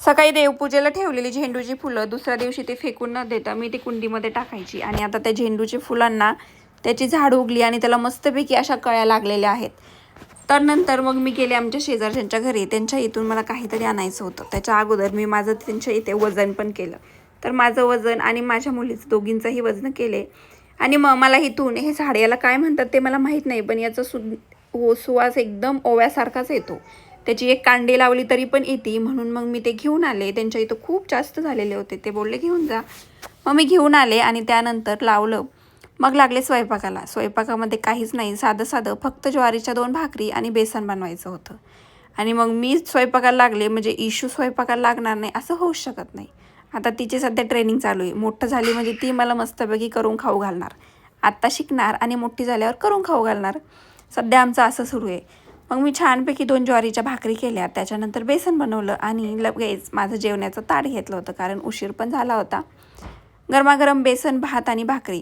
सकाळी देवपूजेला ठेवलेली झेंडूची फुलं दुसऱ्या दिवशी ते फेकून न देता मी ती कुंडीमध्ये टाकायची आणि आता त्या झेंडूच्या फुलांना त्याची झाड उगली आणि त्याला मस्तपैकी अशा कळ्या लागलेल्या आहेत. तर नंतर मग मी गेले आमच्या शेजारच्यांच्या घरी. त्यांच्या इथून मला काहीतरी आणायचं होतं. त्याच्या अगोदर मी माझं त्यांच्या इथे वजन पण केलं. तर माझं वजन आणि माझ्या मुलीचं दोघींचंही वजन केले आणि मग मला इथून हे झाड याला काय म्हणतात ते मला माहीत नाही, पण याचा सुवास एकदम ओव्यासारखाच येतो. त्याची एक कांडी लावली तरी पण येते, म्हणून मग मी ते घेऊन आले. त्यांच्या इथं खूप जास्त झालेले होते. ते बोलले घेऊन जा. मग मी घेऊन आले आणि त्यानंतर लावलं. मग लागले स्वयंपाकाला. स्वयंपाकामध्ये काहीच नाही, साधं साधं फक्त ज्वारीच्या 2 भाकरी आणि बेसन बनवायचं होतं. आणि मग मी स्वयंपाकाला लागले म्हणजे इशू स्वयंपाकाला लागणार नाही असं होऊच शकत नाही. आता तिची सध्या ट्रेनिंग चालू आहे. मोठं झाली म्हणजे ती मला मस्तपैकी करून खाऊ घालणार. आत्ता शिकणार आणि मोठी झाल्यावर करून खाऊ घालणार. सध्या आमचं असं सुरू आहे. मग मी छानपैकी 2 ज्वारीच्या भाकरी केल्या. त्याच्यानंतर बेसन बनवलं आणि लगेच माझं जेवणाचं ताट घेतलं होतं, कारण उशीर पण झाला होता. गरमागरम बेसन, भात आणि भाकरी